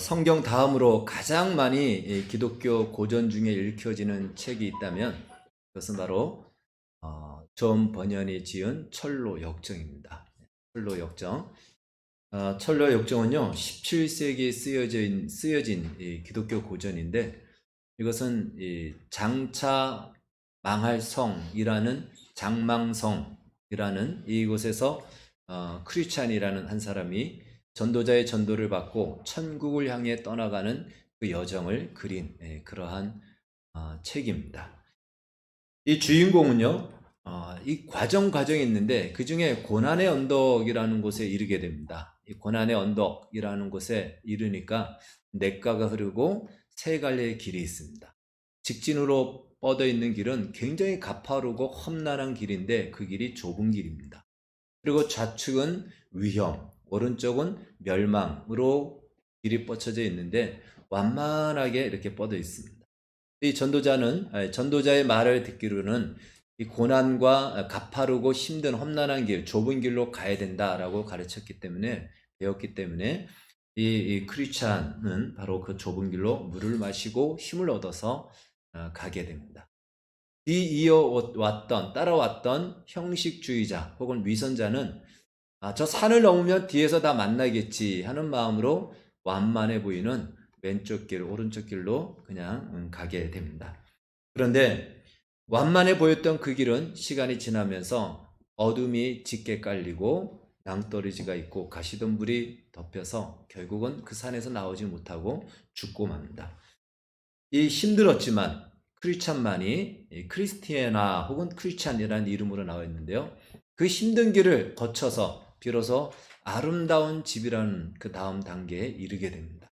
성경 다음으로 가장 많이 이 기독교 고전 중에 읽혀지는 책이 있다면 그것은 바로 존 버년이 지은 철로 역정입니다. 철로 역정. 철로 역정은요 17세기에 쓰여진 이 기독교 고전인데, 이것은 이 장차 망할 성이라는 장망성이라는 이곳에서 크리스찬이라는 한 사람이 전도자의 전도를 받고 천국을 향해 떠나가는 그 여정을 그린 그러한 책입니다. 이 주인공은요, 이 과정이 있는데 그 중에 고난의 언덕이라는 곳에 이르게 됩니다. 이 고난의 언덕이라는 곳에 이르니까 냇가가 흐르고 세 갈래의 길이 있습니다. 직진으로 뻗어 있는 길은 굉장히 가파르고 험난한 길인데 그 길이 좁은 길입니다. 그리고 좌측은 위험, 오른쪽은 멸망으로 길이 뻗쳐져 있는데 완만하게 이렇게 뻗어 있습니다. 이 전도자의 말을 듣기로는 이 고난과 가파르고 힘든 험난한 길, 좁은 길로 가야 된다라고 배웠기 때문에 이 크리스찬은 바로 그 좁은 길로 물을 마시고 힘을 얻어서 가게 됩니다. 따라왔던 형식주의자 혹은 위선자는 저 산을 넘으면 뒤에서 다 만나겠지 하는 마음으로 완만해 보이는 왼쪽 길, 오른쪽 길로 그냥 가게 됩니다. 그런데 완만해 보였던 그 길은 시간이 지나면서 어둠이 짙게 깔리고 낭떠러지가 있고 가시덤불이 덮여서 결국은 그 산에서 나오지 못하고 죽고 맙니다. 이 힘들었지만 크리스찬만이 크리스티에나 혹은 크리스찬이라는 이름으로 나와 있는데요, 그 힘든 길을 거쳐서 비로소 아름다운 집이라는 그 다음 단계에 이르게 됩니다.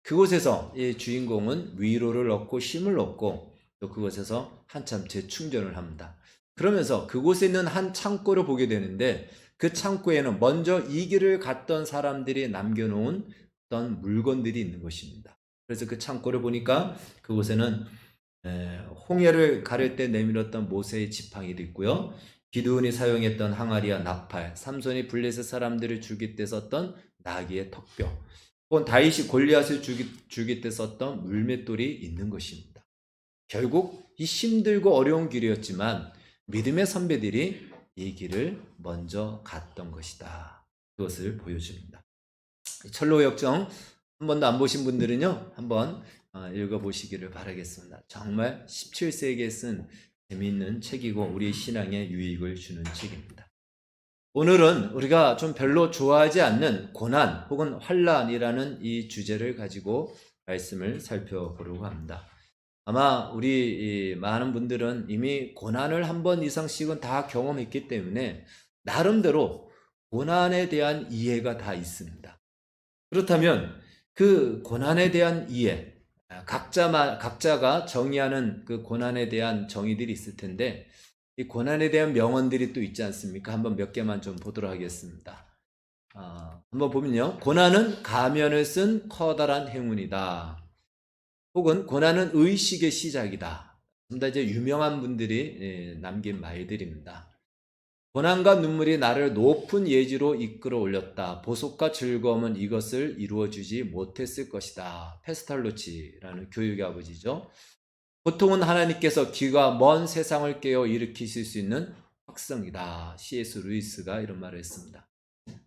그곳에서 이 주인공은 위로를 얻고 힘을 얻고 또 그곳에서 한참 재충전을 합니다. 그러면서 그곳에 있는 한 창고를 보게 되는데 그 창고에는 먼저 이 길을 갔던 사람들이 남겨놓은 어떤 물건들이 있는 것입니다. 그래서 그 창고를 보니까 그곳에는 홍해를 가를 때 내밀었던 모세의 지팡이도 있고요, 기드온이 사용했던 항아리와 나팔, 삼손이 블레셋 사람들을 죽일 때 썼던 나귀의 턱뼈, 혹은 다윗이 골리앗을 죽일 때 썼던 물맷돌이 있는 것입니다. 결국 이 힘들고 어려운 길이었지만 믿음의 선배들이 이 길을 먼저 갔던 것이다. 그것을 보여줍니다. 철로 역정 한 번도 안 보신 분들은요, 한번 읽어보시기를 바라겠습니다. 정말 17세기에 쓴 재미있는 책이고 우리 신앙에 유익을 주는 책입니다. 오늘은 우리가 좀 별로 좋아하지 않는 고난 혹은 환난이라는 이 주제를 가지고 말씀을 살펴보려고 합니다. 아마 우리 많은 분들은 이미 고난을 한 번 이상씩은 다 경험했기 때문에 나름대로 고난에 대한 이해가 다 있습니다. 그렇다면 그 고난에 대한 이해, 각자가 정의하는 그 고난에 대한 정의들이 있을 텐데, 이 고난에 대한 명언들이 또 있지 않습니까? 한번 몇 개만 좀 보도록 하겠습니다. 한번 보면요, 고난은 가면을 쓴 커다란 행운이다. 혹은 고난은 의식의 시작이다. 다 이제 유명한 분들이 남긴 말들입니다. 고난과 눈물이 나를 높은 예지로 이끌어 올렸다. 보속과 즐거움은 이것을 이루어주지 못했을 것이다. 페스탈로치라는 교육의 아버지죠. 고통은 하나님께서 귀가 먼 세상을 깨어 일으키실 수 있는 확성이다. C.S. 루이스가 이런 말을 했습니다.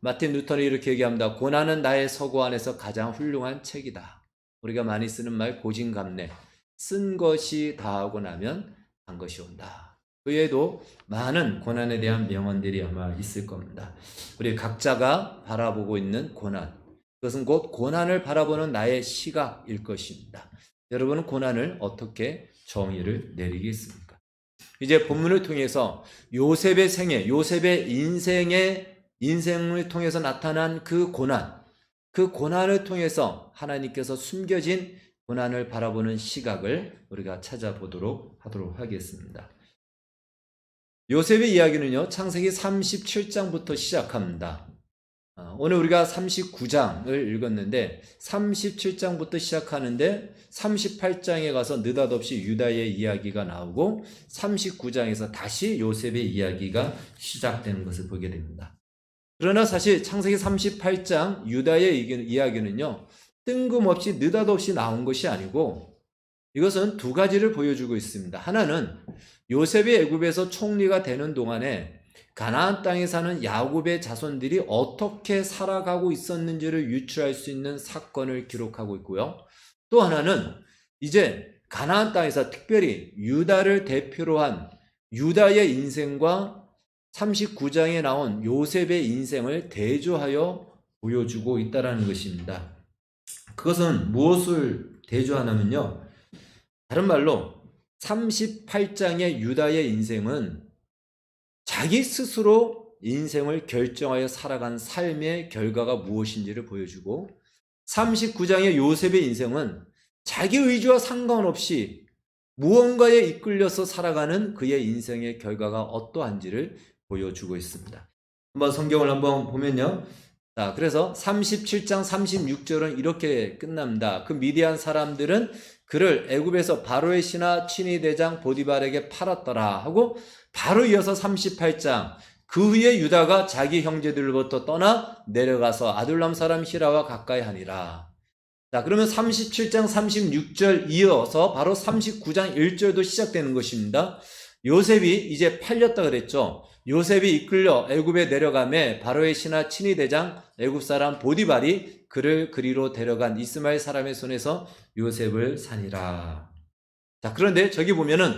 마틴 루터는 이렇게 얘기합니다. 고난은 나의 서고 안에서 가장 훌륭한 책이다. 우리가 많이 쓰는 말 고진감래. 쓴 것이 다하고 나면 단 것이 온다. 그 외에도 많은 고난에 대한 명언들이 아마 있을 겁니다. 우리 각자가 바라보고 있는 고난, 그것은 곧 고난을 바라보는 나의 시각일 것입니다. 여러분은 고난을 어떻게 정의를 내리겠습니까? 이제 본문을 통해서 요셉의 인생을 통해서 나타난 그 고난을 통해서 하나님께서 숨겨진 고난을 바라보는 시각을 우리가 찾아보도록 하겠습니다. 요셉의 이야기는요, 창세기 37장부터 시작합니다. 오늘 우리가 39장을 읽었는데 37장부터 시작하는데 38장에 가서 느닷없이 유다의 이야기가 나오고 39장에서 다시 요셉의 이야기가 시작되는 것을 보게 됩니다. 그러나 사실 창세기 38장 유다의 이야기는요, 뜬금없이 느닷없이 나온 것이 아니고 이것은 두 가지를 보여주고 있습니다. 하나는 요셉이 애굽에서 총리가 되는 동안에 가나안 땅에 사는 야곱의 자손들이 어떻게 살아가고 있었는지를 유추할 수 있는 사건을 기록하고 있고요. 또 하나는 이제 가나안 땅에서 특별히 유다를 대표로 한 유다의 인생과 39장에 나온 요셉의 인생을 대조하여 보여주고 있다는 것입니다. 그것은 무엇을 대조하냐면요. 다른 말로 38장의 유다의 인생은 자기 스스로 인생을 결정하여 살아간 삶의 결과가 무엇인지를 보여주고 39장의 요셉의 인생은 자기 의지와 상관없이 무언가에 이끌려서 살아가는 그의 인생의 결과가 어떠한지를 보여주고 있습니다. 한번 성경을 한번 보면요. 자, 그래서 37장 36절은 이렇게 끝납니다. 그 미디안 사람들은 그를 애굽에서 바로의 신하 친위대장 보디발에게 팔았더라 하고 바로 이어서 38장 그 후에 유다가 자기 형제들로부터 떠나 내려가서 아둘람 사람 히라와 가까이 하니라. 자, 그러면 37장 36절 이어서 바로 39장 1절도 시작되는 것입니다. 요셉이 이제 팔렸다 그랬죠. 요셉이 이끌려 애굽에 내려가매 바로의 신하 친위대장 애굽 사람 보디발이 그를 그리로 데려간 이스마엘 사람의 손에서 요셉을 사니라. 자, 그런데 저기 보면은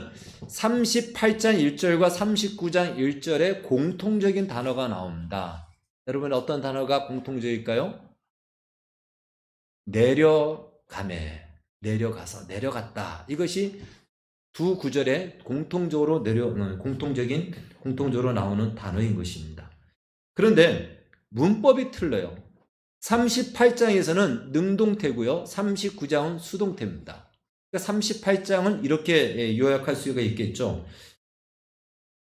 38장 1절과 39장 1절에 공통적인 단어가 나옵니다. 여러분 어떤 단어가 공통적일까요? 내려가매, 내려가서, 내려갔다. 이것이 두 구절에 공통적으로 공통적으로 나오는 단어인 것입니다. 그런데 문법이 틀려요. 38장에서는 능동태고요. 39장은 수동태입니다. 그러니까 38장은 이렇게 요약할 수가 있겠죠.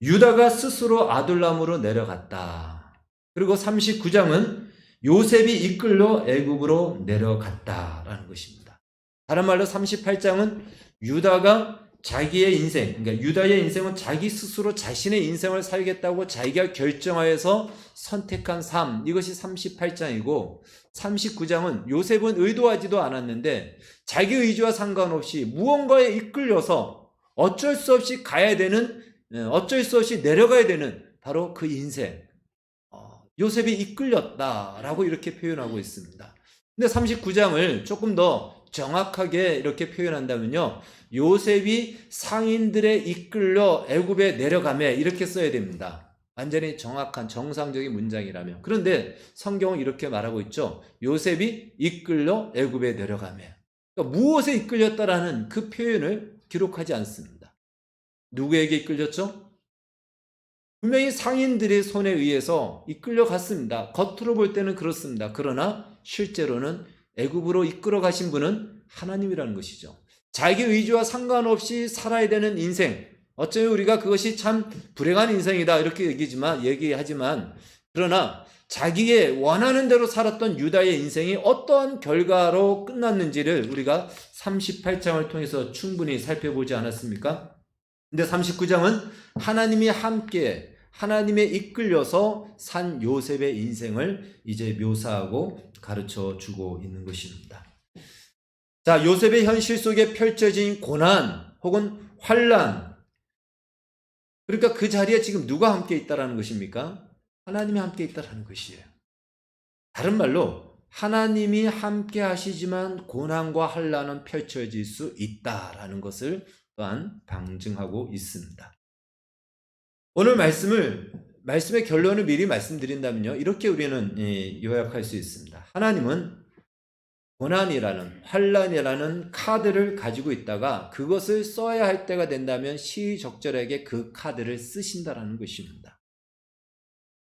유다가 스스로 아둘람으로 내려갔다. 그리고 39장은 요셉이 이끌려 애굽으로 내려갔다라는 것입니다. 다른 말로 38장은 유다가 자기의 인생, 그러니까 유다의 인생은 자기 스스로 자신의 인생을 살겠다고 자기가 결정하여서 선택한 삶, 이것이 38장이고 39장은 요셉은 의도하지도 않았는데 자기 의지와 상관없이 무언가에 이끌려서 어쩔 수 없이 가야 되는, 어쩔 수 없이 내려가야 되는 바로 그 인생, 요셉이 이끌렸다라고 이렇게 표현하고 있습니다. 근데 39장을 조금 더 정확하게 이렇게 표현한다면요, 요셉이 상인들에 이끌려 애굽에 내려가매 이렇게 써야 됩니다. 완전히 정확한 정상적인 문장이라면. 그런데 성경은 이렇게 말하고 있죠. 요셉이 이끌려 애굽에 내려가매. 그러니까 무엇에 이끌렸다라는 그 표현을 기록하지 않습니다. 누구에게 이끌렸죠? 분명히 상인들의 손에 의해서 이끌려갔습니다. 겉으로 볼 때는 그렇습니다. 그러나 실제로는 애굽으로 이끌어 가신 분은 하나님이라는 것이죠. 자기 의지와 상관없이 살아야 되는 인생, 어쩌면 우리가 그것이 참 불행한 인생이다 이렇게 얘기하지만 그러나 자기의 원하는 대로 살았던 유다의 인생이 어떠한 결과로 끝났는지를 우리가 38장을 통해서 충분히 살펴보지 않았습니까? 근데 39장은 하나님이 함께 하나님에 이끌려서 산 요셉의 인생을 이제 묘사하고 가르쳐 주고 있는 것입니다. 자, 요셉의 현실 속에 펼쳐진 고난 혹은 환난, 그러니까 그 자리에 지금 누가 함께 있다라는 것입니까? 하나님이 함께 있다라는 것이에요. 다른 말로 하나님이 함께 하시지만 고난과 환난은 펼쳐질 수 있다라는 것을 또한 방증하고 있습니다. 오늘 말씀의 결론을 미리 말씀드린다면요, 이렇게 우리는 요약할 수 있습니다. 하나님은 고난이라는, 환난이라는 카드를 가지고 있다가 그것을 써야 할 때가 된다면 시의적절하게 그 카드를 쓰신다라는 것입니다.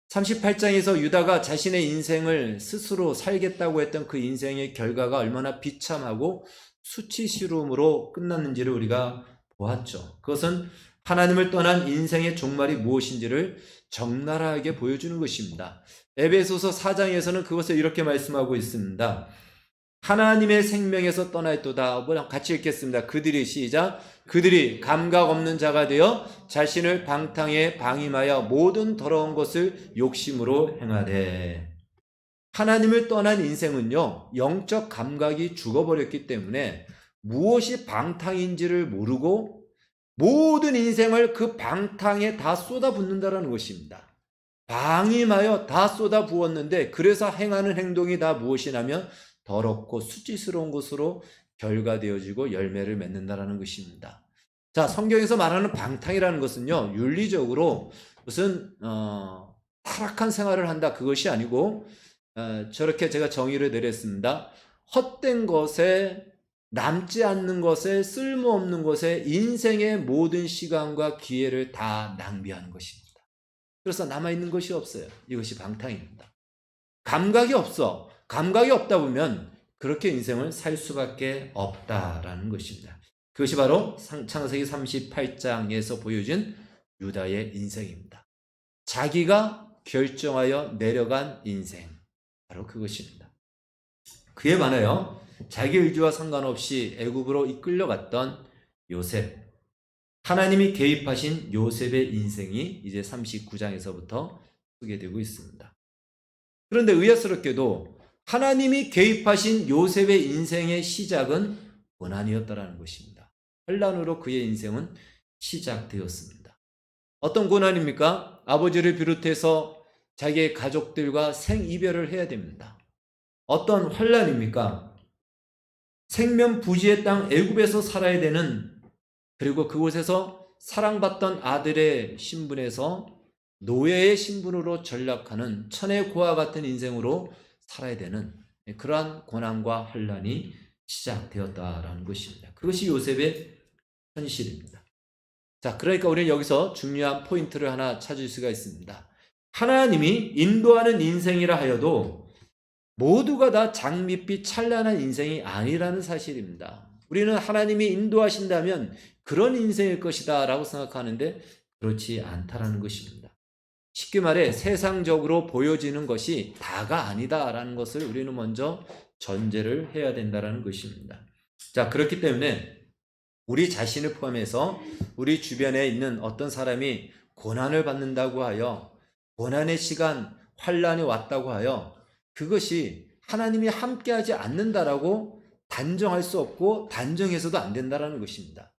38장에서 유다가 자신의 인생을 스스로 살겠다고 했던 그 인생의 결과가 얼마나 비참하고 수치스러움으로 끝났는지를 우리가 보았죠. 그것은 하나님을 떠난 인생의 종말이 무엇인지를 적나라하게 보여주는 것입니다. 에베소서 4장에서는 그것을 이렇게 말씀하고 있습니다. 하나님의 생명에서 떠나있도다. 같이 읽겠습니다. 그들이 시작. 그들이 감각 없는 자가 되어 자신을 방탕에 방임하여 모든 더러운 것을 욕심으로 행하되. 하나님을 떠난 인생은요, 영적 감각이 죽어버렸기 때문에 무엇이 방탕인지를 모르고 모든 인생을 그 방탕에 다 쏟아붓는다라는 것입니다. 방임하여 다 쏟아부었는데 그래서 행하는 행동이 다 무엇이냐면 더럽고 수치스러운 것으로 결과되어지고 열매를 맺는다라는 것입니다. 자, 성경에서 말하는 방탕이라는 것은요, 윤리적으로 무슨 타락한 생활을 한다 그것이 아니고 저렇게 제가 정의를 내렸습니다. 헛된 것에, 남지 않는 것에, 쓸모없는 것에 인생의 모든 시간과 기회를 다 낭비하는 것입니다. 그래서 남아있는 것이 없어요. 이것이 방탕입니다. 감각이 없어. 감각이 없다 보면 그렇게 인생을 살 수밖에 없다라는 것입니다. 그것이 바로 창세기 38장에서 보여준 유다의 인생입니다. 자기가 결정하여 내려간 인생, 바로 그것입니다. 그에 반하여 자기 의지와 상관없이 애굽으로 이끌려갔던 요셉, 하나님이 개입하신 요셉의 인생이 이제 39장에서부터 소개되고 있습니다. 그런데 의아스럽게도 하나님이 개입하신 요셉의 인생의 시작은 고난이었다라는 것입니다. 환난으로 그의 인생은 시작되었습니다. 어떤 고난입니까? 아버지를 비롯해서 자기의 가족들과 생이별을 해야 됩니다. 어떤 환난입니까? 생면부지의 땅 애굽에서 살아야 되는, 그리고 그곳에서 사랑받던 아들의 신분에서 노예의 신분으로 전락하는 천의 고와 같은 인생으로 살아야 되는 그러한 고난과 환난이 시작되었다라는 것입니다. 그것이 요셉의 현실입니다. 자, 그러니까 우리는 여기서 중요한 포인트를 하나 찾을 수가 있습니다. 하나님이 인도하는 인생이라 하여도 모두가 다 장밋빛 찬란한 인생이 아니라는 사실입니다. 우리는 하나님이 인도하신다면 그런 인생일 것이다 라고 생각하는데 그렇지 않다라는 것입니다. 쉽게 말해 세상적으로 보여지는 것이 다가 아니다라는 것을 우리는 먼저 전제를 해야 된다라는 것입니다. 자, 그렇기 때문에 우리 자신을 포함해서 우리 주변에 있는 어떤 사람이 고난을 받는다고 하여, 고난의 시간, 환난이 왔다고 하여 그것이 하나님이 함께하지 않는다라고 단정할 수 없고 단정해서도 안 된다라는 것입니다.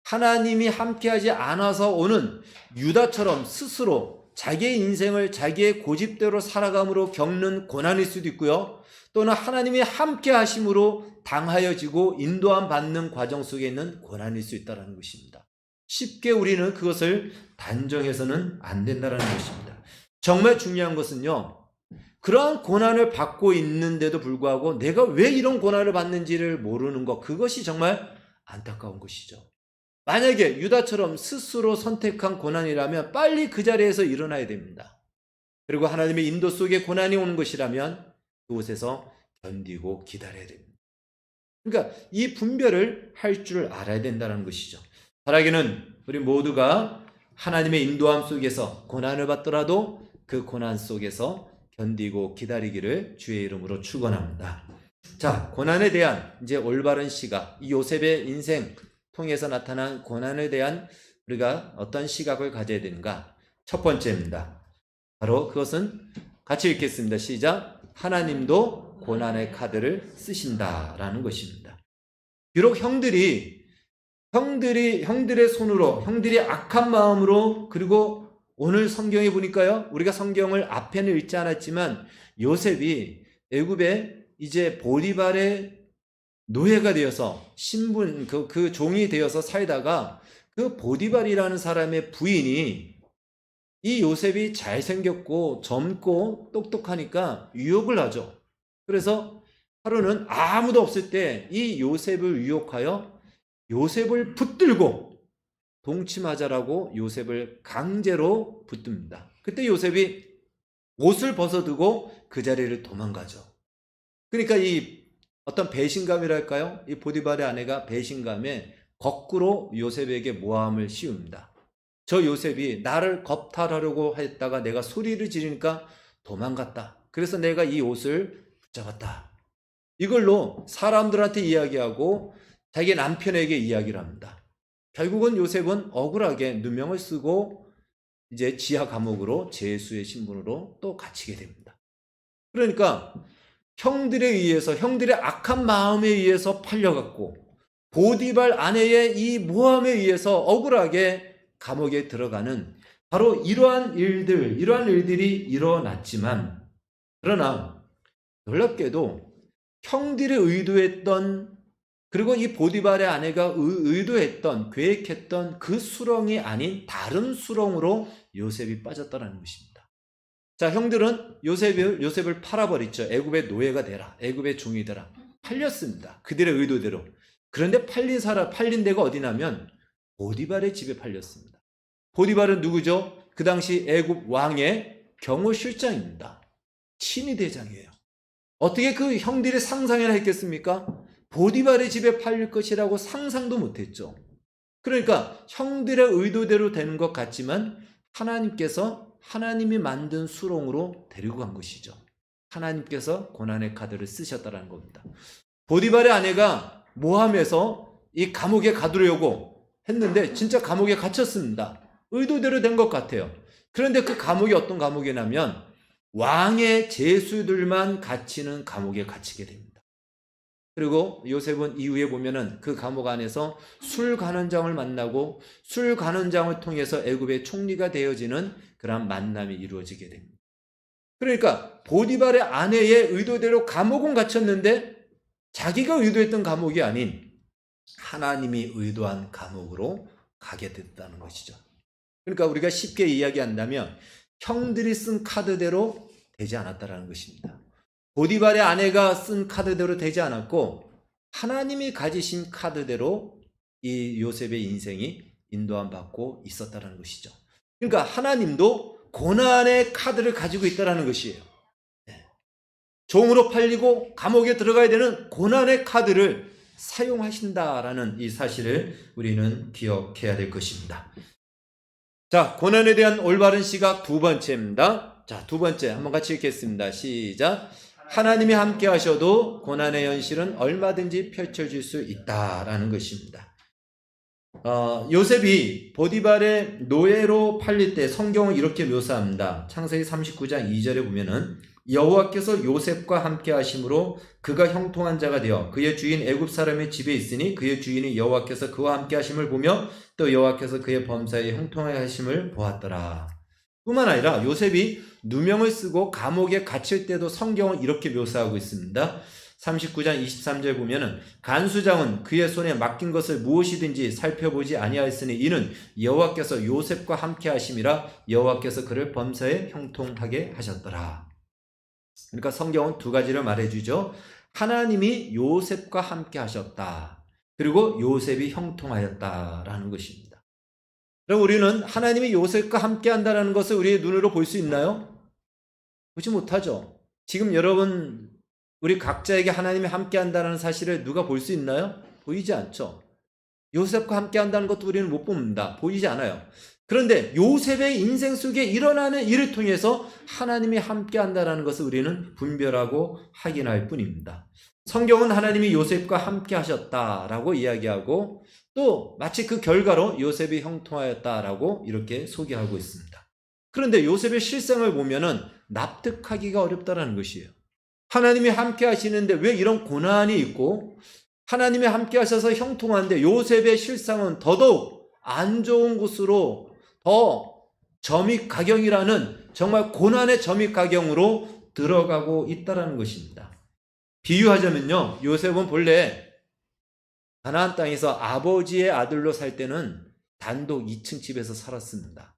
하나님이 함께하지 않아서 오는 유다처럼 스스로 자기의 인생을 자기의 고집대로 살아감으로 겪는 고난일 수도 있고요. 또는 하나님이 함께 하심으로 당하여지고 인도함 받는 과정 속에 있는 고난일 수 있다는 것입니다. 쉽게 우리는 그것을 단정해서는 안 된다는 것입니다. 정말 중요한 것은요, 그러한 고난을 받고 있는데도 불구하고 내가 왜 이런 고난을 받는지를 모르는 것, 그것이 정말 안타까운 것이죠. 만약에 유다처럼 스스로 선택한 고난이라면 빨리 그 자리에서 일어나야 됩니다. 그리고 하나님의 인도 속에 고난이 오는 것이라면 그곳에서 견디고 기다려야 됩니다. 그러니까 이 분별을 할 줄 알아야 된다는 것이죠. 바라기는 우리 모두가 하나님의 인도함 속에서 고난을 받더라도 그 고난 속에서 견디고 기다리기를 주의 이름으로 축원합니다. 자, 고난에 대한 이제 올바른 시각, 이 요셉의 인생 통해서 나타난 고난에 대한 우리가 어떤 시각을 가져야 되는가? 첫 번째입니다. 바로 그것은 같이 읽겠습니다. 시작. 하나님도 고난의 카드를 쓰신다라는 것입니다. 비록 형들의 손으로, 형들이 악한 마음으로, 그리고 오늘 성경에 보니까요, 우리가 성경을 앞에는 읽지 않았지만 요셉이 애굽에 이제 보디발의 노예가 되어서 신분, 그 종이 되어서 살다가 그 보디발이라는 사람의 부인이 이 요셉이 잘생겼고 젊고 똑똑하니까 유혹을 하죠. 그래서 하루는 아무도 없을 때 이 요셉을 유혹하여 요셉을 붙들고 동침하자라고 요셉을 강제로 붙듭니다. 그때 요셉이 옷을 벗어두고 그 자리를 도망가죠. 그러니까 이 어떤 배신감이랄까요? 이 보디발의 아내가 배신감에 거꾸로 요셉에게 모함을 씌웁니다. 저 요셉이 나를 겁탈하려고 했다가 내가 소리를 지르니까 도망갔다. 그래서 내가 이 옷을 붙잡았다. 이걸로 사람들한테 이야기하고 자기 남편에게 이야기를 합니다. 결국은 요셉은 억울하게 누명을 쓰고 이제 지하 감옥으로 제수의 신분으로 또 갇히게 됩니다. 그러니까 형들에 의해서, 형들의 악한 마음에 의해서 팔려갔고 보디발 아내의 이 모함에 의해서 억울하게 감옥에 들어가는 바로 이러한 일들이 일어났지만, 그러나 놀랍게도 형들이 의도했던, 그리고 이 보디발의 아내가 의도했던, 계획했던 그 수렁이 아닌 다른 수렁으로 요셉이 빠졌다는 것입니다. 자, 형들은 요셉을 팔아버렸죠. 애굽의 노예가 되라, 애굽의 종이 되라. 팔렸습니다. 그들의 의도대로. 그런데 팔린 데가 어디냐면 보디발의 집에 팔렸습니다. 보디발은 누구죠? 그 당시 애굽 왕의 경호실장입니다. 친위 대장이에요. 어떻게 그 형들이 상상이나 했겠습니까? 보디발의 집에 팔릴 것이라고 상상도 못했죠. 그러니까 형들의 의도대로 되는 것 같지만 하나님이 만든 수렁으로 데리고 간 것이죠. 하나님께서 고난의 카드를 쓰셨다는 겁니다. 보디발의 아내가 모함해서 이 감옥에 가두려고 했는데 진짜 감옥에 갇혔습니다. 의도대로 된 것 같아요. 그런데 그 감옥이 어떤 감옥이냐면 왕의 제수들만 갇히는 감옥에 갇히게 됩니다. 그리고 요셉은 이후에 보면은 그 감옥 안에서 술관원장을 만나고 술관원장을 통해서 애굽의 총리가 되어지는 그런 만남이 이루어지게 됩니다. 그러니까 보디발의 아내의 의도대로 감옥은 갇혔는데 자기가 의도했던 감옥이 아닌 하나님이 의도한 감옥으로 가게 됐다는 것이죠. 그러니까 우리가 쉽게 이야기한다면 형들이 쓴 카드대로 되지 않았다는 것입니다. 보디발의 아내가 쓴 카드대로 되지 않았고 하나님이 가지신 카드대로 이 요셉의 인생이 인도함 받고 있었다는 것이죠. 그러니까 하나님도 고난의 카드를 가지고 있다는 것이에요. 종으로 팔리고 감옥에 들어가야 되는 고난의 카드를 사용하신다라는 이 사실을 우리는 기억해야 될 것입니다. 자, 고난에 대한 올바른 시각 두 번째입니다. 자, 두 번째 한번 같이 읽겠습니다. 시작. 하나님이 함께 하셔도 고난의 현실은 얼마든지 펼쳐질 수 있다라는 것입니다. 요셉이 보디발의 노예로 팔릴 때 성경은 이렇게 묘사합니다. 창세기 39장 2절에 보면은 여호와께서 요셉과 함께 하심으로 그가 형통한 자가 되어 그의 주인 애굽 사람의 집에 있으니 그의 주인이 여호와께서 그와 함께 하심을 보며 또 여호와께서 그의 범사에 형통하게 하심을 보았더라. 뿐만 아니라 요셉이 누명을 쓰고 감옥에 갇힐 때도 성경은 이렇게 묘사하고 있습니다. 39장 23절 보면은 간수장은 그의 손에 맡긴 것을 무엇이든지 살펴보지 아니하였으니 이는 여호와께서 요셉과 함께 하심이라 여호와께서 그를 범사에 형통하게 하셨더라. 그러니까 성경은 두 가지를 말해주죠. 하나님이 요셉과 함께 하셨다. 그리고 요셉이 형통하였다라는 것입니다. 그럼 우리는 하나님이 요셉과 함께 한다는 것을 우리의 눈으로 볼 수 있나요? 보지 못하죠. 지금 여러분 우리 각자에게 하나님이 함께 한다는 사실을 누가 볼 수 있나요? 보이지 않죠. 요셉과 함께 한다는 것도 우리는 못 봅니다. 보이지 않아요. 그런데 요셉의 인생 속에 일어나는 일을 통해서 하나님이 함께 한다는 것을 우리는 분별하고 확인할 뿐입니다. 성경은 하나님이 요셉과 함께 하셨다라고 이야기하고 또 마치 그 결과로 요셉이 형통하였다라고 이렇게 소개하고 있습니다. 그런데 요셉의 실상을 보면은 납득하기가 어렵다라는 것이에요. 하나님이 함께 하시는데 왜 이런 고난이 있고 하나님이 함께 하셔서 형통한데 요셉의 실상은 더더욱 안 좋은 곳으로 더 점입가경이라는 정말 고난의 점입가경으로 들어가고 있다는 것입니다. 비유하자면요, 요셉은 본래 가나안 땅에서 아버지의 아들로 살 때는 단독 2층 집에서 살았습니다.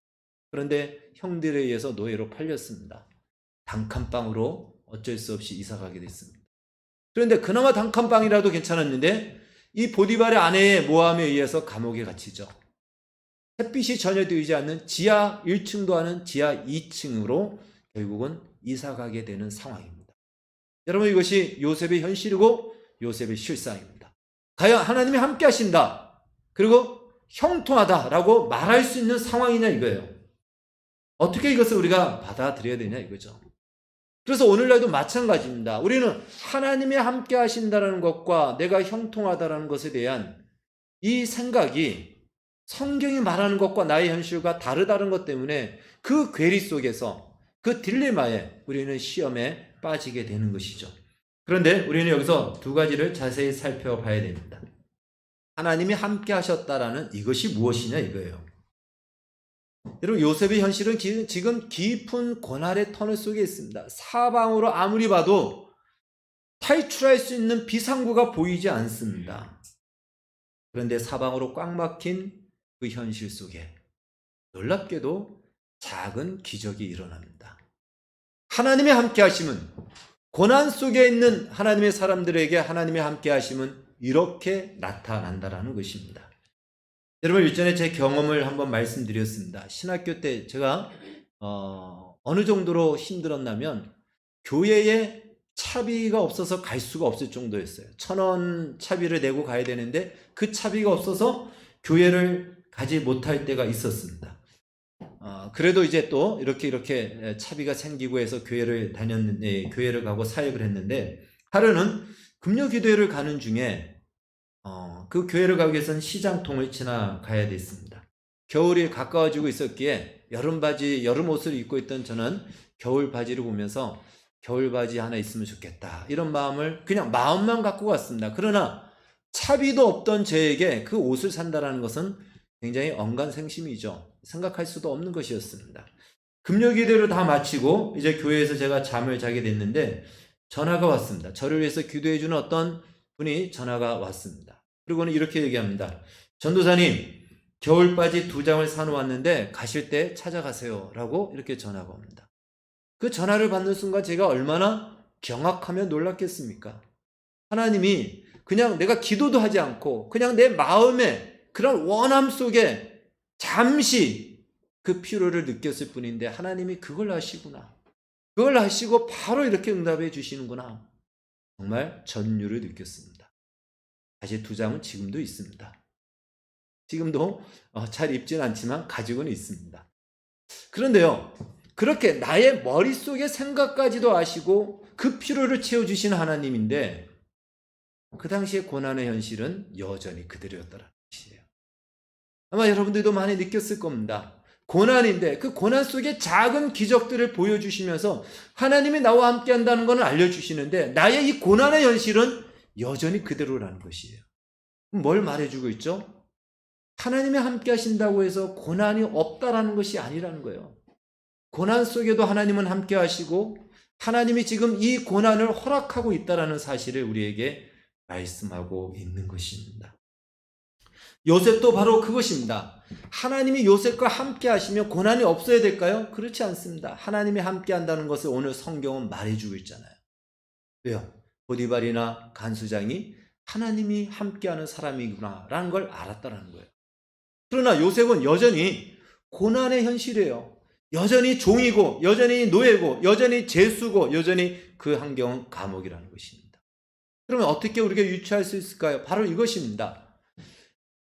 그런데 형들에 의해서 노예로 팔렸습니다. 단칸방으로 어쩔 수 없이 이사가게 됐습니다. 그런데 그나마 단칸방이라도 괜찮았는데 이 보디발의 아내의 모함에 의해서 감옥에 갇히죠. 햇빛이 전혀 들지 않는 지하 1층도 아닌 지하 2층으로 결국은 이사가게 되는 상황입니다. 여러분, 이것이 요셉의 현실이고 요셉의 실상입니다. 과연 하나님이 함께 하신다, 그리고 형통하다라고 말할 수 있는 상황이냐 이거예요. 어떻게 이것을 우리가 받아들여야 되냐 이거죠. 그래서 오늘날도 마찬가지입니다. 우리는 하나님이 함께 하신다는 것과 내가 형통하다는 것에 대한 이 생각이 성경이 말하는 것과 나의 현실과 다르다는 것 때문에 그 괴리 속에서, 그 딜레마에 우리는 시험에 빠지게 되는 것이죠. 그런데 우리는 여기서 두 가지를 자세히 살펴봐야 됩니다. 하나님이 함께 하셨다라는 이것이 무엇이냐 이거예요. 여러분, 요셉의 현실은 지금 깊은 고난의 터널 속에 있습니다. 사방으로 아무리 봐도 탈출할 수 있는 비상구가 보이지 않습니다. 그런데 사방으로 꽉 막힌 그 현실 속에 놀랍게도 작은 기적이 일어납니다. 하나님의 함께 하심은, 고난 속에 있는 하나님의 사람들에게 하나님의 함께 하심은 이렇게 나타난다라는 것입니다. 여러분, 일전에 제 경험을 한번 말씀드렸습니다. 신학교 때 제가 어느 정도로 힘들었냐면 교회에 차비가 없어서 갈 수가 없을 정도였어요. 1,000원 차비를 내고 가야 되는데 그 차비가 없어서 교회를 가지 못할 때가 있었습니다. 그래도 이제 또 이렇게 차비가 생기고 해서 교회를 교회를 가고 사역을 했는데, 하루는 금요기도회를 가는 중에 그 교회를 가기 위해서는 시장통을 지나가야 됐습니다. 겨울이 가까워지고 있었기에 여름 옷을 입고 있던 저는 겨울 바지를 보면서 겨울 바지 하나 있으면 좋겠다, 이런 마음을 그냥 마음만 갖고 갔습니다. 그러나 차비도 없던 저에게 그 옷을 산다라는 것은 굉장히 언간생심이죠. 생각할 수도 없는 것이었습니다. 금요기도를 다 마치고 이제 교회에서 제가 잠을 자게 됐는데 전화가 왔습니다. 저를 위해서 기도해 주는 어떤 분이 전화가 왔습니다. 그리고는 이렇게 얘기합니다. 전도사님, 겨울바지 2장을 사놓았는데 가실 때 찾아가세요 라고 이렇게 전화가 옵니다. 그 전화를 받는 순간 제가 얼마나 경악하며 놀랐겠습니까? 하나님이 그냥 내가 기도도 하지 않고 그냥 내 마음에 그런 원함 속에 잠시 그 피로를 느꼈을 뿐인데 하나님이 그걸 하시구나, 그걸 하시고 바로 이렇게 응답해 주시는구나. 정말 전율을 느꼈습니다. 사실 2장은 지금도 있습니다. 지금도 잘 입진 않지만 가지고는 있습니다. 그런데요, 그렇게 나의 머릿속의 생각까지도 아시고 그 피로를 채워주시는 하나님인데 그 당시의 고난의 현실은 여전히 그대로였더라는 것이에요. 아마 여러분들도 많이 느꼈을 겁니다. 고난인데 그 고난 속에 작은 기적들을 보여주시면서 하나님이 나와 함께 한다는 것을 알려주시는데 나의 이 고난의 현실은 여전히 그대로라는 것이에요. 뭘 말해주고 있죠? 하나님이 함께 하신다고 해서 고난이 없다라는 것이 아니라는 거예요. 고난 속에도 하나님은 함께 하시고 하나님이 지금 이 고난을 허락하고 있다라는 사실을 우리에게 말씀하고 있는 것입니다. 요셉도 바로 그것입니다. 하나님이 요셉과 함께 하시면 고난이 없어야 될까요? 그렇지 않습니다. 하나님이 함께 한다는 것을 오늘 성경은 말해주고 있잖아요. 왜요? 보디발이나 간수장이 하나님이 함께하는 사람이구나 라는 걸 알았다는 거예요. 그러나 요셉은 여전히 고난의 현실이에요. 여전히 종이고 여전히 노예고 여전히 죄수고 여전히 그 환경은 감옥이라는 것입니다. 그러면 어떻게 우리가 유추할 수 있을까요? 바로 이것입니다.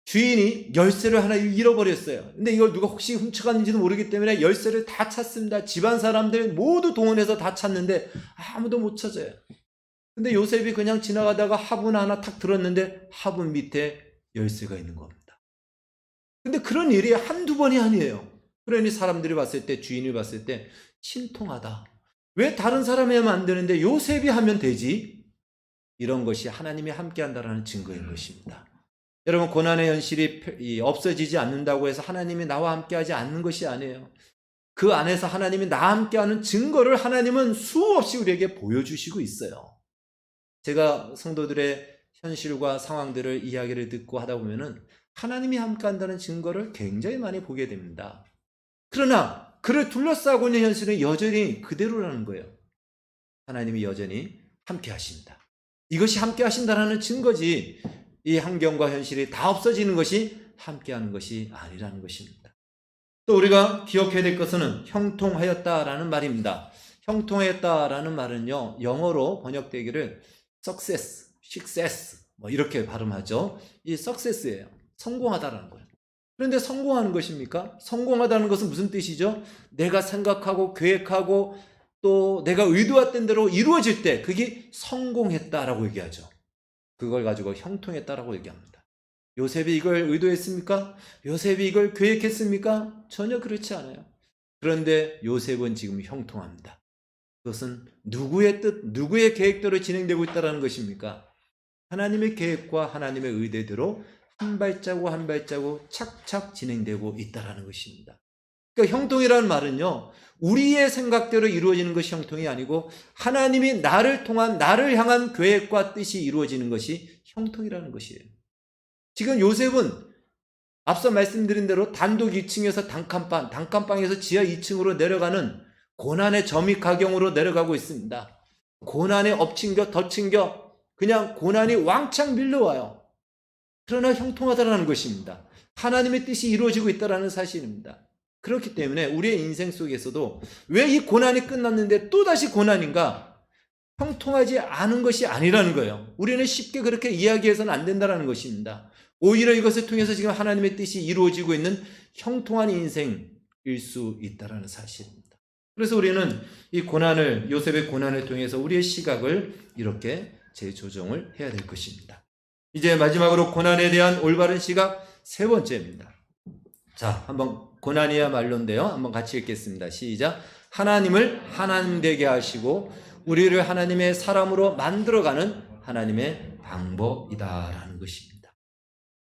주인이 열쇠를 하나 잃어버렸어요. 근데 이걸 누가 혹시 훔쳐갔는지도 모르기 때문에 열쇠를 다 찾습니다. 집안 사람들 모두 동원해서 다 찾는데 아무도 못 찾아요. 근데 요셉이 그냥 지나가다가 화분 하나 탁 들었는데 화분 밑에 열쇠가 있는 겁니다. 근데 그런 일이 한두 번이 아니에요. 그러니 사람들이 봤을 때, 주인이 봤을 때 신통하다. 왜 다른 사람이 하면 안 되는데 요셉이 하면 되지? 이런 것이 하나님이 함께 한다는 증거인 것입니다. 여러분, 고난의 현실이 없어지지 않는다고 해서 하나님이 나와 함께 하지 않는 것이 아니에요. 그 안에서 하나님이 나와 함께 하는 증거를 하나님은 수없이 우리에게 보여주시고 있어요. 제가 성도들의 현실과 상황들을 이야기를 듣고 하다 보면은 하나님이 함께 한다는 증거를 굉장히 많이 보게 됩니다. 그러나 그를 둘러싸고 있는 현실은 여전히 그대로라는 거예요. 하나님이 여전히 함께 하신다. 이것이 함께 하신다는 증거지, 이 환경과 현실이 다 없어지는 것이 함께 하는 것이 아니라는 것입니다. 또 우리가 기억해야 될 것은 형통하였다라는 말입니다. 형통하였다라는 말은요, 영어로 번역되기를 success 이렇게 발음하죠. 이 success예요. 성공하다라는 거예요. 그런데 성공하는 것입니까? 성공하다는 것은 무슨 뜻이죠? 내가 생각하고 계획하고 또 내가 의도했던 대로 이루어질 때 그게 성공했다라고 얘기하죠. 그걸 가지고 형통했다라고 얘기합니다. 요셉이 이걸 의도했습니까? 요셉이 이걸 계획했습니까? 전혀 그렇지 않아요. 그런데 요셉은 지금 형통합니다. 그것은 누구의 뜻, 누구의 계획대로 진행되고 있다는 것입니까? 하나님의 계획과 하나님의 의대대로 한 발자국 한 발자국 착착 진행되고 있다는 것입니다. 그러니까 형통이라는 말은요, 우리의 생각대로 이루어지는 것이 형통이 아니고 하나님이 나를 통한, 나를 향한 계획과 뜻이 이루어지는 것이 형통이라는 것이에요. 지금 요셉은 앞서 말씀드린 대로 단독 2층에서 단칸방에서 지하 2층으로 내려가는 고난의 점입가경으로 내려가고 있습니다. 고난에 엎친겨 덧친겨 그냥 고난이 왕창 밀려와요. 그러나 형통하다라는 것입니다. 하나님의 뜻이 이루어지고 있다는 사실입니다. 그렇기 때문에 우리의 인생 속에서도 왜 이 고난이 끝났는데 또다시 고난인가? 형통하지 않은 것이 아니라는 거예요. 우리는 쉽게 그렇게 이야기해서는 안 된다는 것입니다. 오히려 이것을 통해서 지금 하나님의 뜻이 이루어지고 있는 형통한 인생일 수 있다는 사실입니다. 그래서 우리는 이 고난을, 요셉의 고난을 통해서 우리의 시각을 이렇게 재조정을 해야 될 것입니다. 이제 마지막으로 고난에 대한 올바른 시각 세 번째입니다. 자, 한번 고난이야말로인데요. 한번 같이 읽겠습니다. 시작. 하나님을 하나님 되게 하시고 우리를 하나님의 사람으로 만들어가는 하나님의 방법이다라는 것입니다.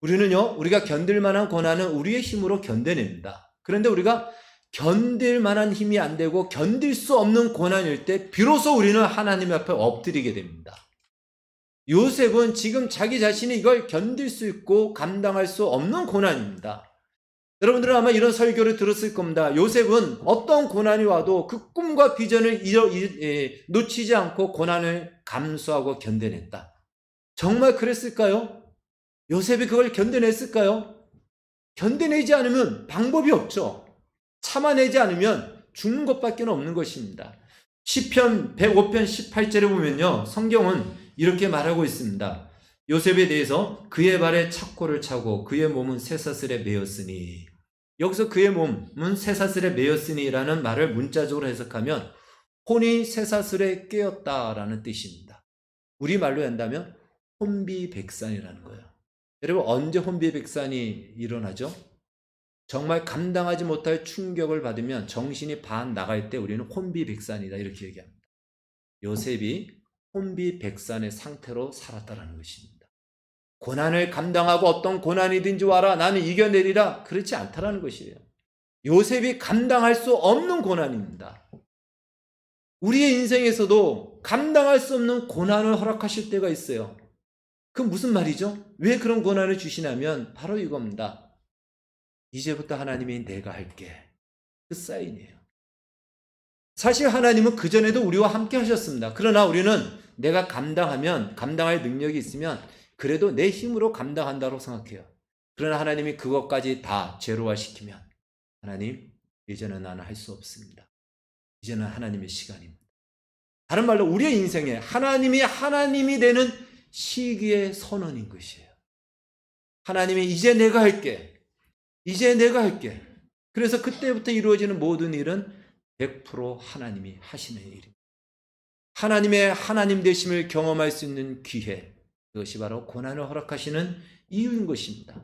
우리는요, 우리가 견딜 만한 고난은 우리의 힘으로 견뎌냅니다. 그런데 우리가 견딜 만한 힘이 안 되고 견딜 수 없는 고난일 때 비로소 우리는 하나님 앞에 엎드리게 됩니다. 요셉은 지금 자기 자신이 이걸 견딜 수 있고 감당할 수 없는 고난입니다. 여러분들은 아마 이런 설교를 들었을 겁니다. 요셉은 어떤 고난이 와도 그 꿈과 비전을 놓치지 않고 고난을 감수하고 견뎌냈다. 정말 그랬을까요? 요셉이 그걸 견뎌냈을까요? 견뎌내지 않으면 방법이 없죠. 참아내지 않으면 죽는 것밖에 없는 것입니다. 시편 105편 18절에 보면요, 성경은 이렇게 말하고 있습니다. 요셉에 대해서 그의 발에 착고를 차고 그의 몸은 쇠사슬에 매였으니, 여기서 그의 몸은 쇠사슬에 매였으니라는 말을 문자적으로 해석하면 혼이 쇠사슬에 깨었다라는 뜻입니다. 우리말로 한다면 혼비백산이라는 거예요. 여러분, 언제 혼비백산이 일어나죠? 정말 감당하지 못할 충격을 받으면 정신이 반 나갈 때 우리는 혼비백산이다 이렇게 얘기합니다. 요셉이 혼비백산의 상태로 살았다는 것입니다. 고난을 감당하고 어떤 고난이든지 와라 나는 이겨내리라, 그렇지 않다라는 것이에요. 요셉이 감당할 수 없는 고난입니다. 우리의 인생에서도 감당할 수 없는 고난을 허락하실 때가 있어요. 그 무슨 말이죠? 왜 그런 고난을 주시냐면 바로 이겁니다. 이제부터 하나님이 내가 할게. 그 사인이에요. 사실 하나님은 그전에도 우리와 함께 하셨습니다. 그러나 우리는 내가 감당하면, 감당할 능력이 있으면 그래도 내 힘으로 감당한다고 생각해요. 그러나 하나님이 그것까지 다 제로화시키면 하나님, 이제는 나는 할 수 없습니다. 이제는 하나님의 시간입니다. 다른 말로 우리의 인생에 하나님이 되는 시기의 선언인 것이에요. 하나님이 이제 내가 할게. 이제 내가 할게. 그래서 그때부터 이루어지는 모든 일은 100% 하나님이 하시는 일입니다. 하나님의 하나님 되심을 경험할 수 있는 기회, 그것이 바로 고난을 허락하시는 이유인 것입니다.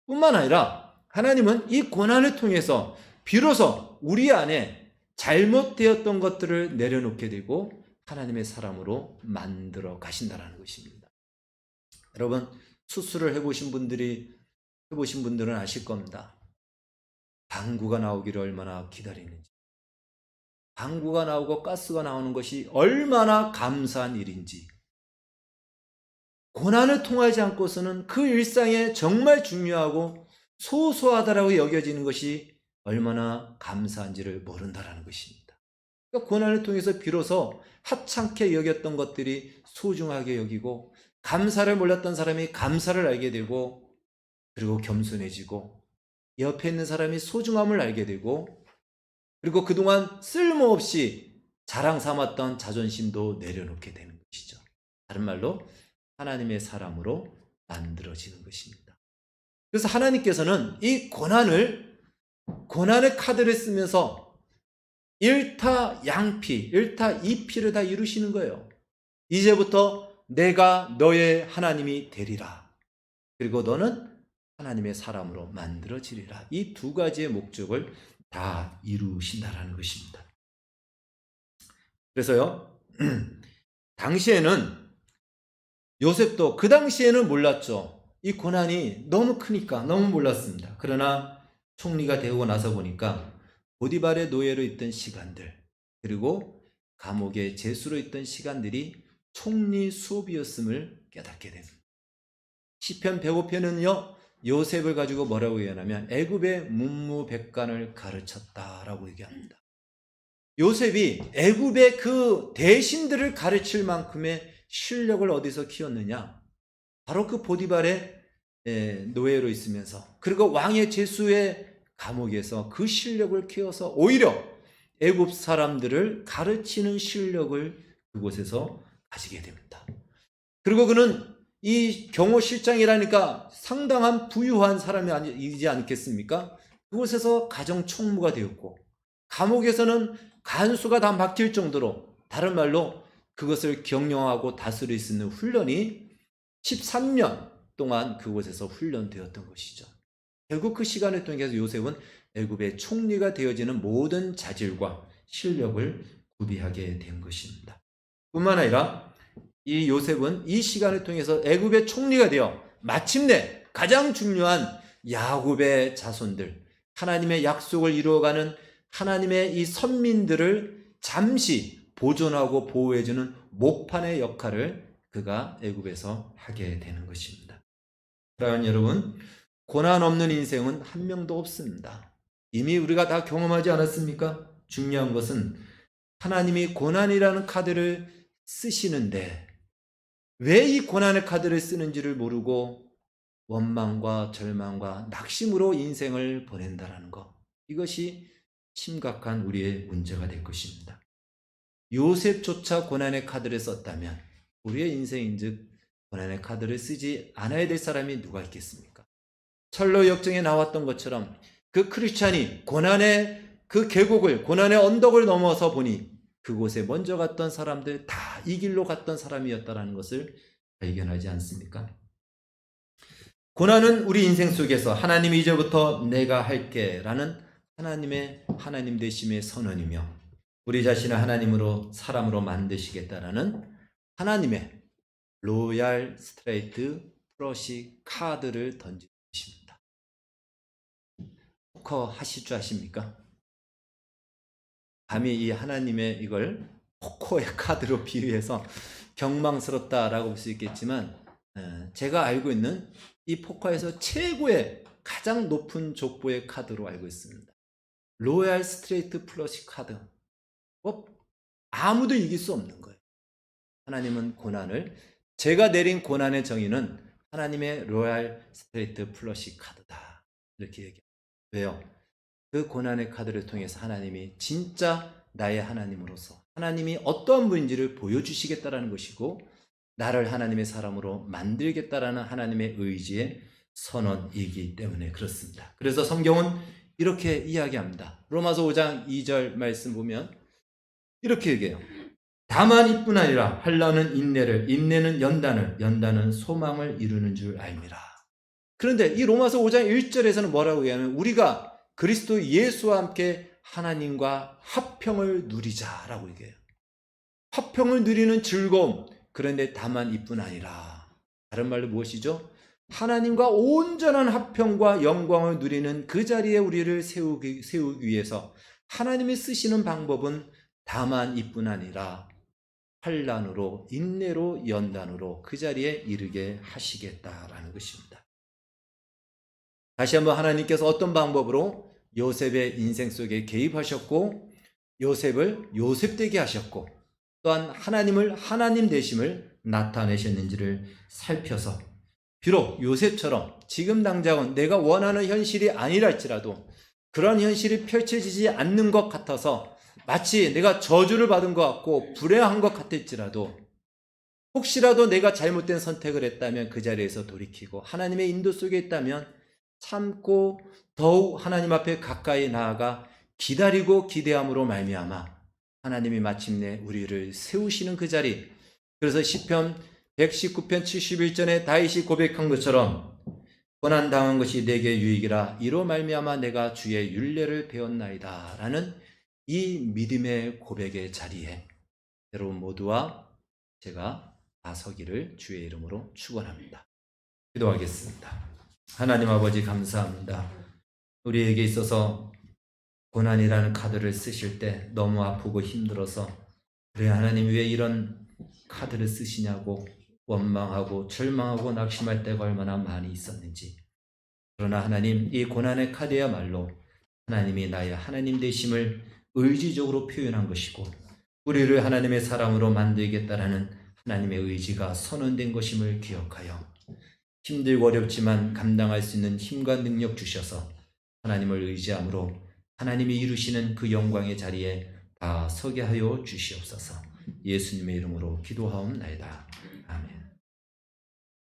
뿐만 아니라 하나님은 이 고난을 통해서 비로소 우리 안에 잘못되었던 것들을 내려놓게 되고 하나님의 사람으로 만들어 가신다는 것입니다. 여러분, 수술을 해보신 분들은 아실 겁니다. 방구가 나오기를 얼마나 기다리는지, 방구가 나오고 가스가 나오는 것이 얼마나 감사한 일인지, 고난을 통하지 않고서는 그 일상에 정말 중요하고 소소하다라고 여겨지는 것이 얼마나 감사한지를 모른다라는 것입니다. 그러니까 고난을 통해서 비로소 하찮게 여겼던 것들이 소중하게 여기고, 감사를 몰랐던 사람이 감사를 알게 되고, 그리고 겸손해지고, 옆에 있는 사람이 소중함을 알게 되고, 그리고 그동안 쓸모없이 자랑 삼았던 자존심도 내려놓게 되는 것이죠. 다른 말로 하나님의 사람으로 만들어지는 것입니다. 그래서 하나님께서는 이 고난의 카드를 쓰면서 일타양피, 일타이피를 다 이루시는 거예요. 이제부터 내가 너의 하나님이 되리라. 그리고 너는 하나님의 사람으로 만들어지리라. 이 두 가지의 목적을 다 이루신다라는 것입니다. 그래서요, 당시에는 요셉도 그 당시에는 몰랐죠. 이 고난이 너무 크니까 너무 몰랐습니다. 그러나 총리가 되고 나서 보니까 보디발의 노예로 있던 시간들, 그리고 감옥에 제수로 있던 시간들이 총리 수업이었음을 깨닫게 됩니다. 시편 105편은요, 요셉을 가지고 뭐라고 얘기하냐면 애굽의 문무백관을 가르쳤다라고 얘기합니다. 요셉이 애굽의 그 대신들을 가르칠 만큼의 실력을 어디서 키웠느냐? 바로 그 보디발의 노예로 있으면서, 그리고 왕의 제수의 감옥에서 그 실력을 키워서 오히려 애굽 사람들을 가르치는 실력을 그곳에서 가지게 됩니다. 그리고 그는 이 경호실장이라니까 상당한 부유한 사람이지 않겠습니까? 그곳에서 가정총무가 되었고, 감옥에서는 간수가 다 막힐 정도로, 다른 말로 그것을 경영하고 다스릴 수 있는 훈련이 13년 동안 그곳에서 훈련되었던 것이죠. 결국 그 시간을 통해서 요셉은 애굽의 총리가 되어지는 모든 자질과 실력을 구비하게 된 것입니다. 뿐만 아니라 이 요셉은 이 시간을 통해서 애굽의 총리가 되어 마침내 가장 중요한 야곱의 자손들, 하나님의 약속을 이루어가는 하나님의 이 선민들을 잠시 보존하고 보호해주는 목판의 역할을 그가 애굽에서 하게 되는 것입니다. 사랑하는 여러분, 고난 없는 인생은 한 명도 없습니다. 이미 우리가 다 경험하지 않았습니까? 중요한 것은 하나님이 고난이라는 카드를 쓰시는데 왜 이 고난의 카드를 쓰는지를 모르고 원망과 절망과 낙심으로 인생을 보낸다는 것, 이것이 심각한 우리의 문제가 될 것입니다. 요셉조차 고난의 카드를 썼다면 우리의 인생인즉 고난의 카드를 쓰지 않아야 될 사람이 누가 있겠습니까? 철로 역정에 나왔던 것처럼 그 크리스찬이 고난의 그 계곡을, 고난의 언덕을 넘어서 보니 그곳에 먼저 갔던 사람들 다 이 길로 갔던 사람이었다는 것을 발견하지 않습니까? 고난은 우리 인생 속에서 하나님이 이제부터 내가 할게 라는 하나님의 하나님 되심의 선언이며, 우리 자신을 하나님으로 사람으로 만드시겠다라는 하나님의 로얄 스트레이트 플러시 카드를 던지는 것입니다. 포커 하실 줄 아십니까? 감히 이 하나님의 이걸 포커의 카드로 비유해서 경망스럽다라고 볼 수 있겠지만, 제가 알고 있는 이 포커에서 최고의 가장 높은 족보의 카드로 알고 있습니다. 로얄 스트레이트 플러시 카드. 아무도 이길 수 없는 거예요. 하나님은 고난을, 제가 내린 고난의 정의는 하나님의 로얄 스트레이트 플러시 카드다, 이렇게 얘기해요. 왜요? 그 고난의 카드를 통해서 하나님이 진짜 나의 하나님으로서 하나님이 어떠한 분인지를 보여주시겠다라는 것이고, 나를 하나님의 사람으로 만들겠다라는 하나님의 의지의 선언이기 때문에 그렇습니다. 그래서 성경은 이렇게 이야기합니다. 로마서 5장 2절 말씀 보면 이렇게 얘기해요. 다만 이뿐 아니라 환난은 인내를, 인내는 연단을, 연단은 소망을 이루는 줄 알미라. 그런데 이 로마서 5장 1절에서는 뭐라고 얘기하면 우리가 그리스도 예수와 함께 하나님과 화평을 누리자라고 얘기해요. 화평을 누리는 즐거움. 그런데 다만 이뿐 아니라, 다른 말로 무엇이죠? 하나님과 온전한 화평과 영광을 누리는 그 자리에 우리를 세우기 위해서 하나님이 쓰시는 방법은 다만 이뿐 아니라 환난으로, 인내로, 연단으로 그 자리에 이르게 하시겠다라는 것입니다. 다시 한번 하나님께서 어떤 방법으로 요셉의 인생 속에 개입하셨고 요셉을 요셉되게 하셨고 또한 하나님을 하나님 되심을 나타내셨는지를 살펴서, 비록 요셉처럼 지금 당장은 내가 원하는 현실이 아니라 할지라도 그런 현실이 펼쳐지지 않는 것 같아서 마치 내가 저주를 받은 것 같고 불행한 것 같을지라도, 혹시라도 내가 잘못된 선택을 했다면 그 자리에서 돌이키고 하나님의 인도 속에 있다면 참고 더욱 하나님 앞에 가까이 나아가 기다리고 기대함으로 말미암아 하나님이 마침내 우리를 세우시는 그 자리. 그래서 시편 119편 71전에 다윗이 고백한 것처럼 고난당한 것이 내게 유익이라 이로 말미암아 내가 주의 율례를 배웠나이다 라는 이 믿음의 고백의 자리에 여러분 모두와 제가 다 서기를 주의 이름으로 축원합니다. 기도하겠습니다. 하나님 아버지 감사합니다. 우리에게 있어서 고난이라는 카드를 쓰실 때 너무 아프고 힘들어서 그래 하나님 왜 이런 카드를 쓰시냐고 원망하고 절망하고 낙심할 때가 얼마나 많이 있었는지, 그러나 하나님 이 고난의 카드야말로 하나님이 나의 하나님 되심을 의지적으로 표현한 것이고 우리를 하나님의 사람으로 만들겠다라는 하나님의 의지가 선언된 것임을 기억하여 힘들고 어렵지만 감당할 수 있는 힘과 능력 주셔서 하나님을 의지함으로 하나님이 이루시는 그 영광의 자리에 다 서게 하여 주시옵소서. 예수님의 이름으로 기도하옵나이다. 아멘.